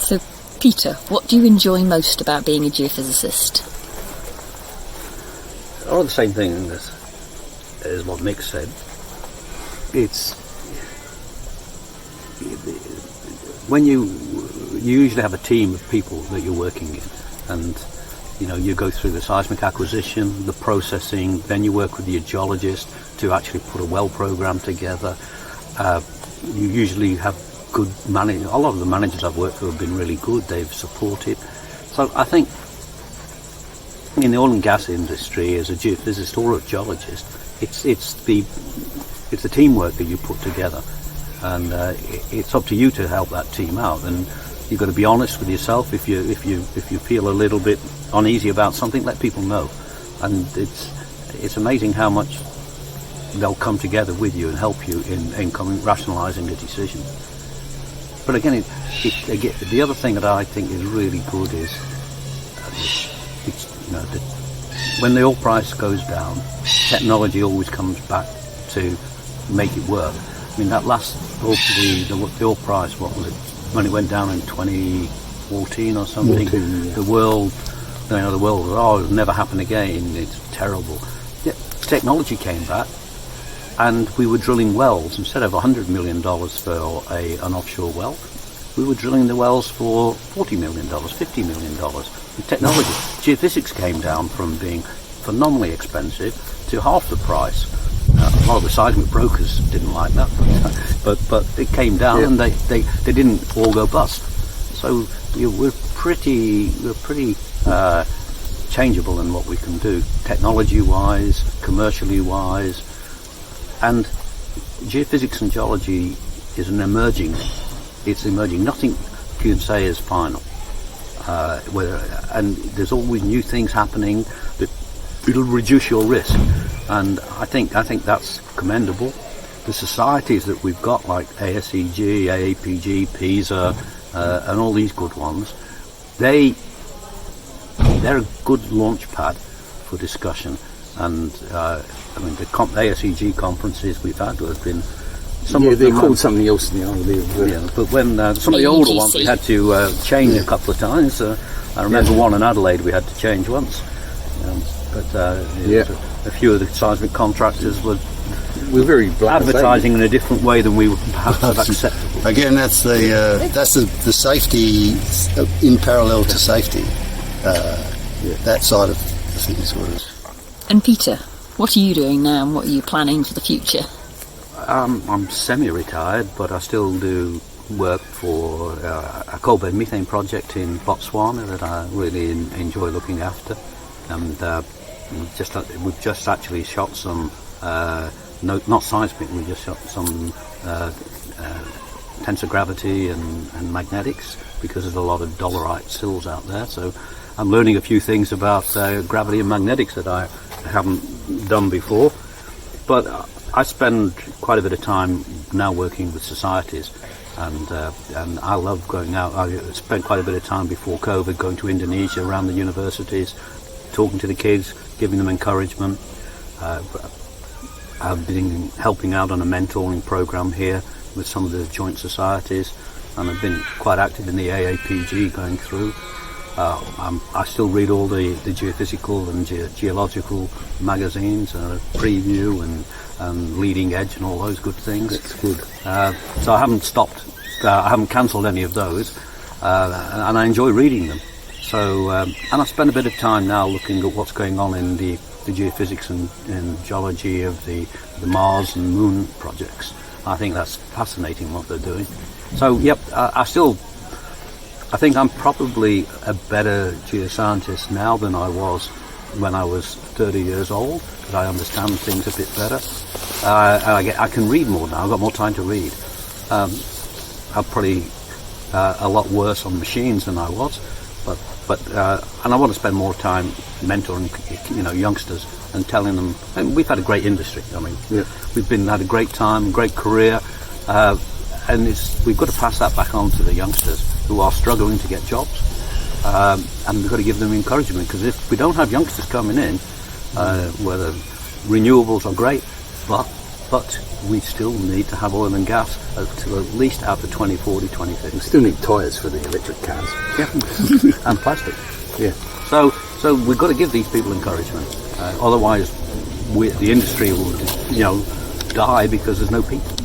So, Peter, what do you enjoy most about being a geophysicist? All the same thing as what Mick said. It's when you usually have a team of people that you're working in, and you go through the seismic acquisition, the processing, then you work with your geologist to actually put a well program together. You usually have good managers. A lot of the managers I've worked with have been really good. They've supported. So I think in the oil and gas industry, as a geophysicist or a geologist, it's the teamwork that you put together, and it's up to you to help that team out. And you've got to be honest with yourself. If you feel a little bit uneasy about something, let people know. And it's amazing how much they'll come together with you and help you in rationalising a decision. But again, the other thing that I think is really good is when the oil price goes down, technology always comes back to make it work. I mean, that last the oil price, what was it, when it went down in 2014 or something? 14, yeah. The world was, it'll never happen again. It's terrible. Yeah, technology came back, and we were drilling wells instead of $100 million for an offshore well. We were drilling the wells for $40 million, $50 million. The technology, geophysics came down from being phenomenally expensive to half the price. A lot of the seismic brokers didn't like that, but it came down, and they didn't all go bust. So we're pretty changeable in what we can do, technology-wise, commercially-wise, and geophysics and geology is emerging. Nothing you can say is final. And there's always new things happening that it'll reduce your risk, and I think that's commendable. The societies that we've got, like ASEG, AAPG, PISA, and all these good ones, they're a good launch pad for discussion. And the ASEG conferences we've had have been. They're called something else now. But when some of the older ones we had to change a couple of times. I remember one in Adelaide we had to change once. A few of the seismic contractors were very advertising in a different way than we would perhaps have acceptable. Again, that's the safety in parallel to safety. That side of the things. And Peter, what are you doing now, and what are you planning for the future? I'm semi-retired, but I still do work for a coal bed methane project in Botswana that I really enjoy looking after. And we've just actually shot some, not seismic, we just shot some tensor gravity and magnetics, because there's a lot of dolerite sills out there. So I'm learning a few things about gravity and magnetics that I haven't done before. But I spend quite a bit of time now working with societies, and I love going out. I spent quite a bit of time before COVID going to Indonesia, around the universities, talking to the kids, giving them encouragement. I've been helping out on a mentoring program here with some of the joint societies, and I've been quite active in the AAPG going through. I still read all the geophysical and geological magazines, Preview and Leading Edge and all those good things. That's good. So I haven't stopped. I haven't cancelled any of those, and I enjoy reading them. So and I spend a bit of time now looking at what's going on in the geophysics and geology of the Mars and Moon projects. I think that's fascinating what they're doing. So I think I'm probably a better geoscientist now than I was when I was 30 years old, because I understand things a bit better. I can read more now. I've got more time to read. I'm probably a lot worse on machines than I was, but and I want to spend more time mentoring, youngsters and telling them. And we've had a great industry. We've had a great time, great career, and we've got to pass that back on to the youngsters who are struggling to get jobs, and we've got to give them encouragement, because if we don't have youngsters coming in, whether renewables are great, but but we still need to have oil and gas until at least after 2040, 2050. We still need tyres for the electric cars. Yeah, and plastic. Yeah. So we've got to give these people encouragement. Otherwise, the industry will, die because there's no people.